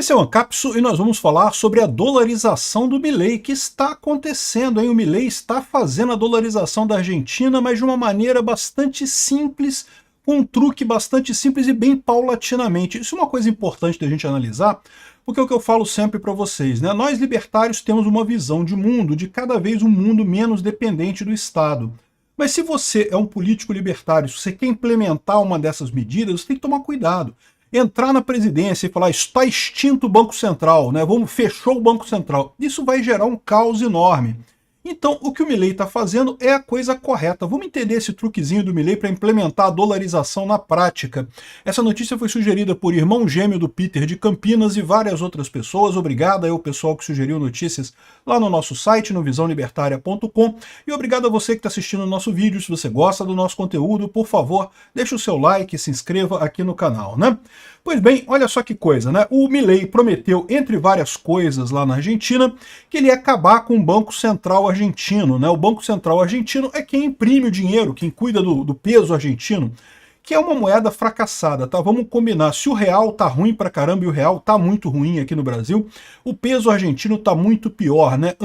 Esse é o Ancapsu e nós vamos falar sobre a dolarização do Milei, que está acontecendo, hein? O Milei está fazendo a dolarização da Argentina, mas de uma maneira bastante simples, com um truque bastante simples e bem paulatinamente. Isso é uma coisa importante da gente analisar, porque é o que eu falo sempre para vocês, né? Nós libertários temos uma visão de mundo, de cada vez um mundo menos dependente do Estado. Mas se você é um político libertário, se você quer implementar uma dessas medidas, você tem que tomar cuidado. Entrar na presidência e falar, está extinto o Banco Central, né? Fechou o Banco Central. Isso vai gerar um caos enorme. Então, o que o Milei está fazendo é a coisa correta. Vamos entender esse truquezinho do Milei para implementar a dolarização na prática. Essa notícia foi sugerida por irmão gêmeo do Peter de Campinas e várias outras pessoas. Obrigado ao pessoal que sugeriu notícias lá no nosso site, no visãolibertaria.com. E obrigado a você que está assistindo o nosso vídeo. Se você gosta do nosso conteúdo, por favor, deixe o seu like e se inscreva aqui no canal, né? Pois bem, olha só que coisa, né? O Milei prometeu, entre várias coisas lá na Argentina, que ele ia acabar com o Banco Central argentino, né? O Banco Central argentino é quem imprime o dinheiro, quem cuida do peso argentino, que é uma moeda fracassada, tá? Vamos combinar, se o real tá ruim pra caramba e o real tá muito ruim aqui no Brasil, o peso argentino tá muito pior, né?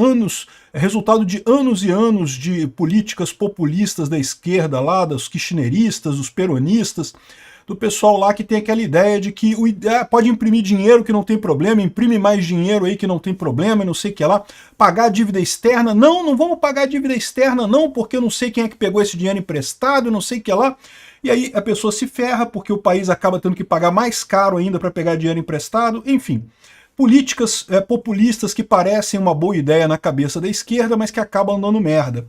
Resultado de anos e anos de políticas populistas da esquerda lá, dos kirchneristas, dos peronistas, do pessoal lá que tem aquela ideia de que pode imprimir dinheiro que não tem problema, imprime mais dinheiro aí que não tem problema, não sei o que lá, pagar a dívida externa, não vamos pagar a dívida externa não, porque eu não sei quem é que pegou esse dinheiro emprestado, não sei o que lá, e aí a pessoa se ferra porque o país acaba tendo que pagar mais caro ainda para pegar dinheiro emprestado, enfim. Políticas populistas que parecem uma boa ideia na cabeça da esquerda, mas que acabam dando merda.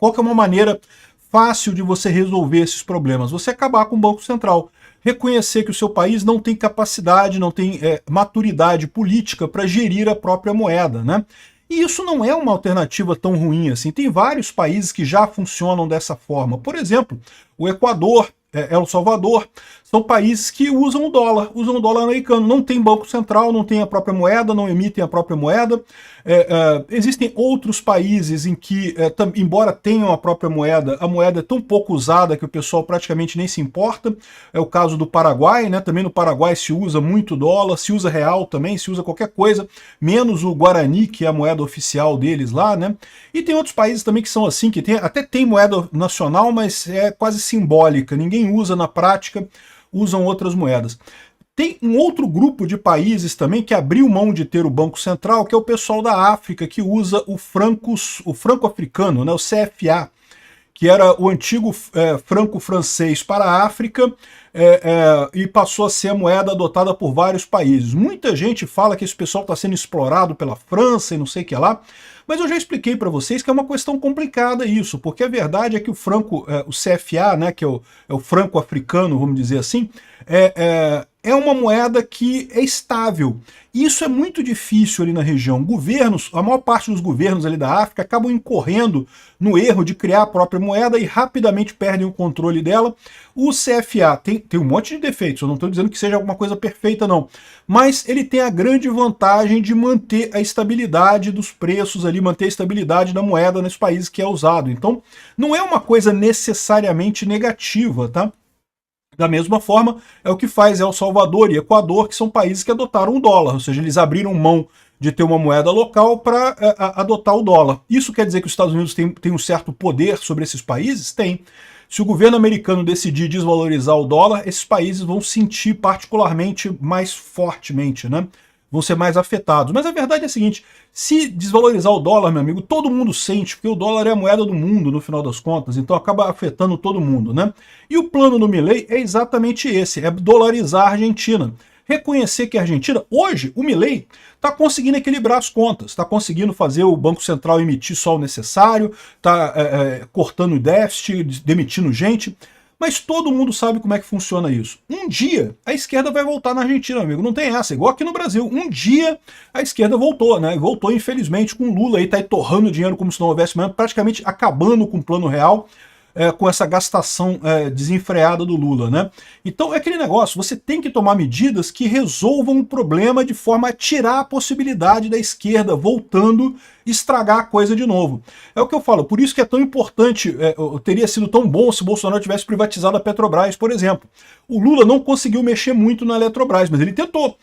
Qual que é uma maneira fácil de você resolver esses problemas? Você acabar com o Banco Central. Reconhecer que o seu país não tem capacidade, não tem maturidade política para gerir a própria moeda, né? E isso não é uma alternativa tão ruim assim. Tem vários países que já funcionam dessa forma. Por exemplo, o Equador, El Salvador, são países que usam o dólar americano. Não tem banco central, não tem a própria moeda, não emitem a própria moeda. Existem outros países em que, embora tenham a própria moeda, a moeda é tão pouco usada que o pessoal praticamente nem se importa. É o caso do Paraguai, né? Também no Paraguai se usa muito dólar, se usa real também, se usa qualquer coisa, menos o Guarani, que é a moeda oficial deles lá, né? E tem outros países também que são assim, que até tem moeda nacional, mas é quase simbólica, ninguém usa na prática, usam outras moedas. Tem um outro grupo de países também que abriu mão de ter o Banco Central, que é o pessoal da África, que usa o franco africano, né, o CFA, que era o antigo franco francês para a África, e passou a ser a moeda adotada por vários países. Muita gente fala que esse pessoal está sendo explorado pela França e não sei o que lá, mas eu já expliquei para vocês que é uma questão complicada isso, porque a verdade é que o CFA, né, que é o franco africano, vamos dizer assim, é uma moeda que é estável. Isso é muito difícil ali na região. Governos, a maior parte dos governos ali da África acabam incorrendo no erro de criar a própria moeda e rapidamente perdem o controle dela. O CFA tem um monte de defeitos, eu não estou dizendo que seja alguma coisa perfeita não, mas ele tem a grande vantagem de manter a estabilidade dos preços ali, manter a estabilidade da moeda nos países que é usado. Então, não é uma coisa necessariamente negativa, tá? Da mesma forma, é o que faz El Salvador e Equador, que são países que adotaram o dólar, ou seja, eles abriram mão de ter uma moeda local para adotar o dólar. Isso quer dizer que os Estados Unidos têm um certo poder sobre esses países? Tem. Se o governo americano decidir desvalorizar o dólar, esses países vão sentir particularmente mais fortemente, né? Vão ser mais afetados. Mas a verdade é a seguinte, se desvalorizar o dólar, meu amigo, todo mundo sente, porque o dólar é a moeda do mundo, no final das contas, então acaba afetando todo mundo, né? E o plano do Milei é exatamente esse, é dolarizar a Argentina. Reconhecer que a Argentina, hoje, o Milei está conseguindo equilibrar as contas, está conseguindo fazer o Banco Central emitir só o necessário, está cortando o déficit, demitindo gente, mas todo mundo sabe como é que funciona isso. Um dia a esquerda vai voltar na Argentina, amigo, não tem essa, igual aqui no Brasil. Um dia a esquerda voltou, né? Voltou infelizmente com o Lula aí, tá aí torrando dinheiro como se não houvesse mesmo, praticamente acabando com o plano real. com essa gastação desenfreada do Lula, né? Então é aquele negócio, você tem que tomar medidas que resolvam o problema de forma a tirar a possibilidade da esquerda voltando estragar a coisa de novo. É o que eu falo, por isso que é tão importante, teria sido tão bom se Bolsonaro tivesse privatizado a Petrobras, por exemplo. O Lula não conseguiu mexer muito na Eletrobras, mas ele tentou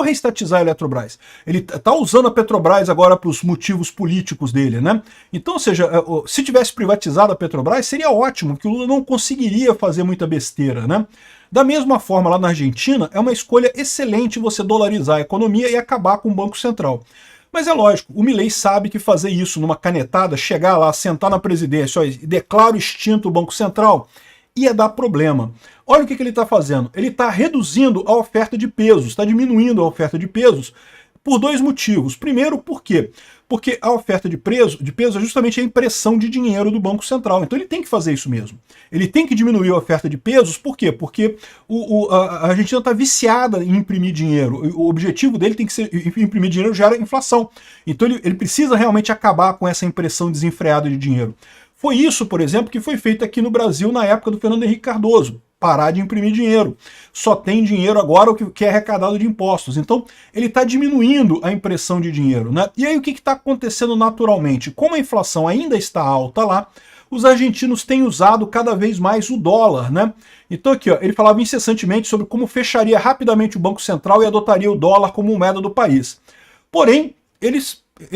reestatizar a Eletrobras. Ele está usando a Petrobras agora para os motivos políticos dele, né? Então, ou seja, se tivesse privatizado a Petrobras, seria ótimo, porque o Lula não conseguiria fazer muita besteira, né? Da mesma forma, lá na Argentina, é uma escolha excelente você dolarizar a economia e acabar com o Banco Central. Mas é lógico, o Milei sabe que fazer isso numa canetada, chegar lá, sentar na presidência e declaro extinto o Banco Central, ia dar problema. Olha o que ele está fazendo. Ele está reduzindo a oferta de pesos, está diminuindo a oferta de pesos por dois motivos. Primeiro, por quê? Porque a oferta de peso é justamente a impressão de dinheiro do Banco Central. Então ele tem que fazer isso mesmo. Ele tem que diminuir a oferta de pesos, por quê? Porque a Argentina está viciada em imprimir dinheiro. O objetivo dele tem que ser imprimir dinheiro gera inflação. Então ele precisa realmente acabar com essa impressão desenfreada de dinheiro. Foi isso, por exemplo, que foi feito aqui no Brasil na época do Fernando Henrique Cardoso. Parar de imprimir dinheiro. Só tem dinheiro agora o que é arrecadado de impostos. Então, ele está diminuindo a impressão de dinheiro, né? E aí o que está acontecendo naturalmente? Como a inflação ainda está alta lá, os argentinos têm usado cada vez mais o dólar, né? Então aqui, ó, ele falava incessantemente sobre como fecharia rapidamente o Banco Central e adotaria o dólar como moeda do país. Porém, ele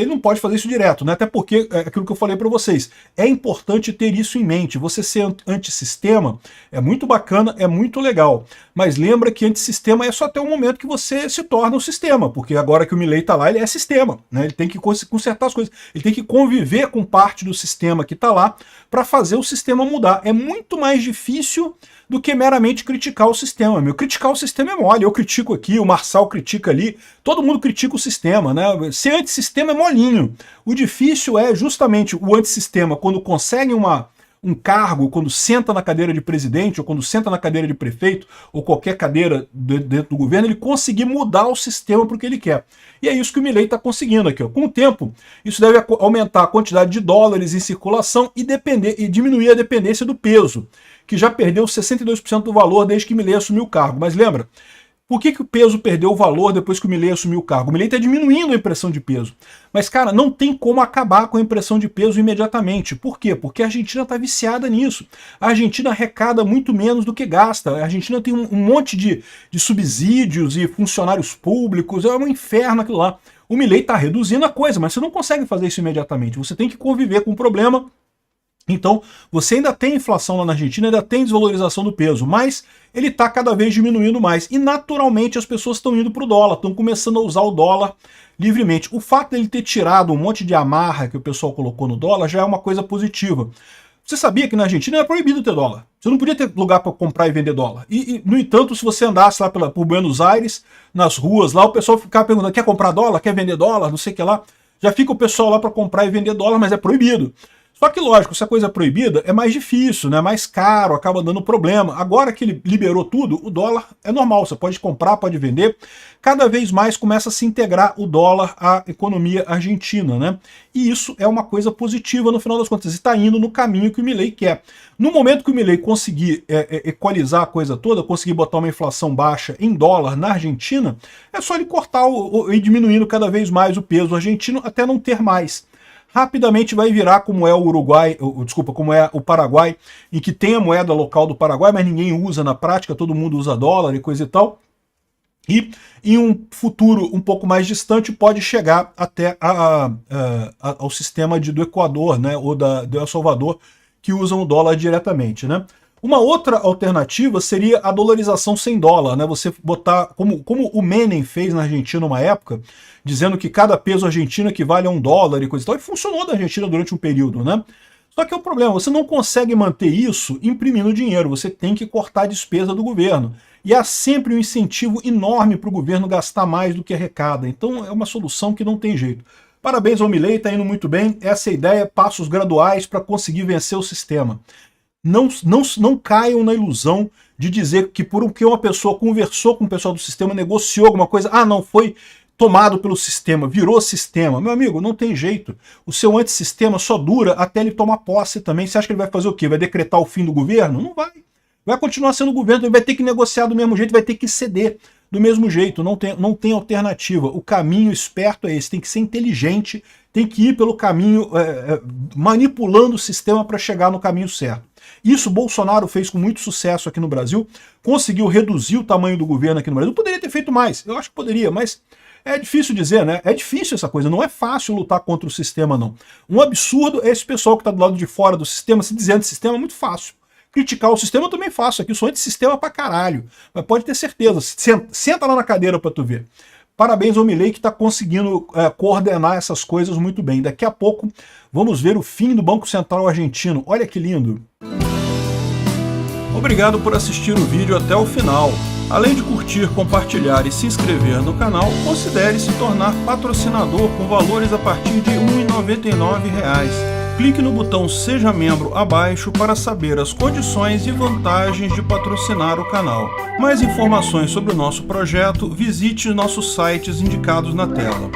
não pode fazer isso direto, né? Até porque, aquilo que eu falei para vocês, é importante ter isso em mente. Você ser antissistema é muito bacana, é muito legal. Mas lembra que antissistema é só até o momento que você se torna um sistema, porque agora que o Milei está lá, ele é sistema, né? Ele tem que consertar as coisas, ele tem que conviver com parte do sistema que está lá para fazer o sistema mudar. É muito mais difícil do que meramente criticar o sistema. Criticar o sistema é mole, eu critico aqui, o Marçal critica ali, todo mundo critica o sistema, né? Ser antissistema é molinho. O difícil é justamente o antissistema, quando consegue um cargo, quando senta na cadeira de presidente, ou quando senta na cadeira de prefeito, ou qualquer cadeira dentro do governo, ele conseguir mudar o sistema para o que ele quer. E é isso que o Milei está conseguindo aqui. Ó. Com o tempo, isso deve aumentar a quantidade de dólares em circulação e diminuir a dependência do peso, que já perdeu 62% do valor desde que Milei assumiu o cargo. Mas lembra, por que o peso perdeu o valor depois que o Milei assumiu o cargo? O Milei está diminuindo a impressão de peso. Mas, cara, não tem como acabar com a impressão de peso imediatamente. Por quê? Porque a Argentina está viciada nisso. A Argentina arrecada muito menos do que gasta. A Argentina tem um monte de subsídios e funcionários públicos. É um inferno aquilo lá. O Milei está reduzindo a coisa, mas você não consegue fazer isso imediatamente. Você tem que conviver com o problema. Então, você ainda tem inflação lá na Argentina, ainda tem desvalorização do peso, mas ele está cada vez diminuindo mais. E, naturalmente, as pessoas estão indo para o dólar, estão começando a usar o dólar livremente. O fato dele ter tirado um monte de amarra que o pessoal colocou no dólar já é uma coisa positiva. Você sabia que na Argentina era proibido ter dólar? Você não podia ter lugar para comprar e vender dólar. No entanto, se você andasse lá por Buenos Aires, nas ruas lá, o pessoal ficava perguntando, quer comprar dólar? Quer vender dólar? Não sei o que lá. Já fica o pessoal lá para comprar e vender dólar, mas é proibido. Só que, lógico, se a coisa é proibida, é mais difícil, né? É mais caro, acaba dando problema. Agora que ele liberou tudo, o dólar é normal, você pode comprar, pode vender. Cada vez mais começa a se integrar o dólar à economia argentina, né? E isso é uma coisa positiva no final das contas, está indo no caminho que o Milei quer. No momento que o Milei conseguir equalizar a coisa toda, conseguir botar uma inflação baixa em dólar na Argentina, é só ele cortar e diminuindo cada vez mais o peso argentino até não ter mais. Rapidamente vai virar como é o Uruguai, como é o Paraguai, em que tem a moeda local do Paraguai, mas ninguém usa na prática, todo mundo usa dólar e coisa e tal. E em um futuro um pouco mais distante pode chegar até ao sistema do Equador, né, ou do El Salvador, que usam o dólar diretamente, né? Uma outra alternativa seria a dolarização sem dólar, né? Você botar, como o Menem fez na Argentina uma época, dizendo que cada peso argentino equivale a $1 e coisa e tal, e funcionou na Argentina durante um período, né? Só que é o problema, você não consegue manter isso imprimindo dinheiro, você tem que cortar a despesa do governo. E há sempre um incentivo enorme para o governo gastar mais do que arrecada, então é uma solução que não tem jeito. Parabéns ao Milei, está indo muito bem, essa é a ideia, passos graduais para conseguir vencer o sistema. Não caiam na ilusão de dizer que porque uma pessoa conversou com o pessoal do sistema, negociou alguma coisa, não foi tomado pelo sistema, virou sistema. Meu amigo, não tem jeito. O seu antissistema só dura até ele tomar posse também. Você acha que ele vai fazer o quê? Vai decretar o fim do governo? Não vai. Vai continuar sendo governo, ele vai ter que negociar do mesmo jeito, vai ter que ceder do mesmo jeito, não tem alternativa. O caminho esperto é esse, tem que ser inteligente, tem que ir pelo caminho, manipulando o sistema para chegar no caminho certo. Isso Bolsonaro fez com muito sucesso aqui no Brasil, conseguiu reduzir o tamanho do governo aqui no Brasil. Poderia ter feito mais, eu acho que poderia, mas é difícil dizer, né? É difícil essa coisa, não é fácil lutar contra o sistema, não. Um absurdo é esse pessoal que está do lado de fora do sistema se dizendo que o sistema é muito fácil. Criticar o sistema eu também faço aqui, eu sou antissistema pra caralho. Mas pode ter certeza, senta lá na cadeira pra tu ver. Parabéns ao Milei que está conseguindo coordenar essas coisas muito bem. Daqui a pouco vamos ver o fim do Banco Central argentino. Olha que lindo. Obrigado por assistir o vídeo até o final. Além de curtir, compartilhar e se inscrever no canal, considere se tornar patrocinador com valores a partir de R$ 1,99. Clique no botão Seja Membro abaixo para saber as condições e vantagens de patrocinar o canal. Mais informações sobre o nosso projeto, visite nossos sites indicados na tela.